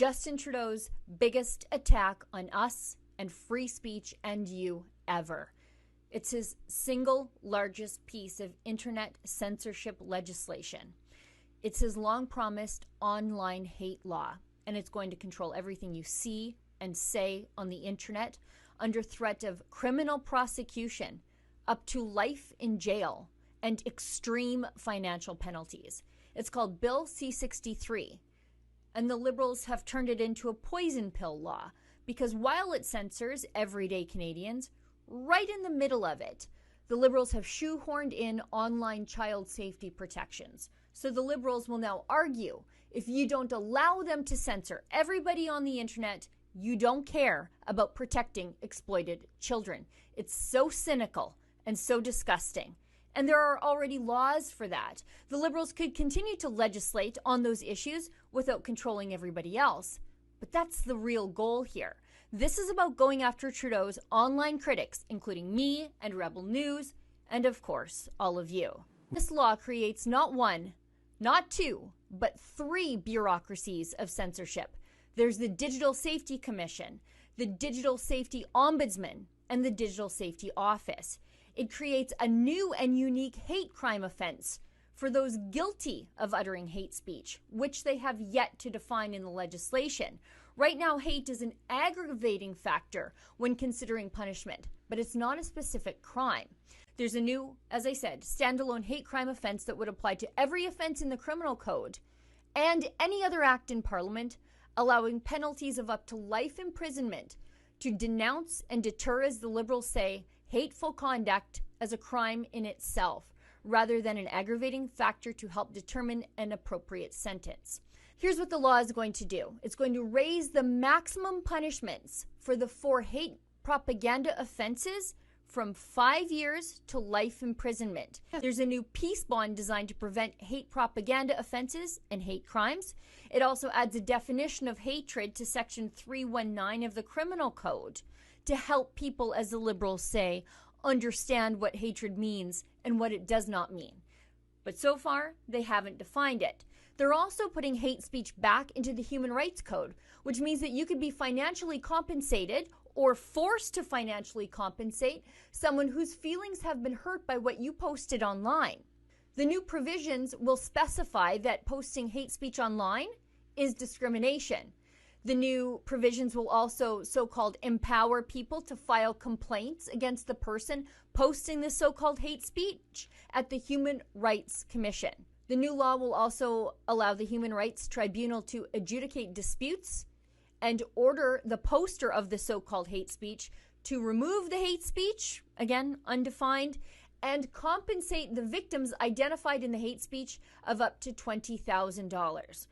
Justin Trudeau's biggest attack on us and free speech and you ever. It's his single largest piece of internet censorship legislation. It's his long-promised online hate law, and it's going to control everything you see and say on the internet under threat of criminal prosecution, up to life in jail, and extreme financial penalties. It's called Bill C-63, and the Liberals have turned it into a poison pill law because while it censors everyday Canadians, right in the middle of it, the Liberals have shoehorned in online child safety protections. So the Liberals will now argue if you don't allow them to censor everybody on the internet, you don't care about protecting exploited children. It's so cynical and so disgusting. And there are already laws for that. The Liberals could continue to legislate on those issues without controlling everybody else. But that's the real goal here. This is about going after Trudeau's online critics, including me and Rebel News, and of course, all of you. This law creates not one, not two, but three bureaucracies of censorship. There's the Digital Safety Commission, the Digital Safety Ombudsman, and the Digital Safety Office. It creates a new and unique hate crime offense for those guilty of uttering hate speech, which they have yet to define in the legislation. Right now, hate is an aggravating factor when considering punishment, but it's not a specific crime. There's a new, as I said, standalone hate crime offense that would apply to every offense in the criminal code and any other act in Parliament, allowing penalties of up to life imprisonment to denounce and deter, as the Liberals say, hateful conduct as a crime in itself, rather than an aggravating factor to help determine an appropriate sentence. Here's what the law is going to do. It's going to raise the maximum punishments for the 4 hate propaganda offenses from 5 years to life imprisonment. There's a new peace bond designed to prevent hate propaganda offenses and hate crimes. It also adds a definition of hatred to Section 319 of the Criminal Code to help people, as the Liberals say, understand what hatred means and what it does not mean. But so far, they haven't defined it. They're also putting hate speech back into the Human Rights Code, which means that you could be financially compensated or forced to financially compensate someone whose feelings have been hurt by what you posted online. The new provisions will specify that posting hate speech online is discrimination. The new provisions will also so-called empower people to file complaints against the person posting the so-called hate speech at the Human Rights Commission. The new law will also allow the Human Rights Tribunal to adjudicate disputes and order the poster of the so-called hate speech to remove the hate speech, again, undefined, and compensate the victims identified in the hate speech of up to $20,000.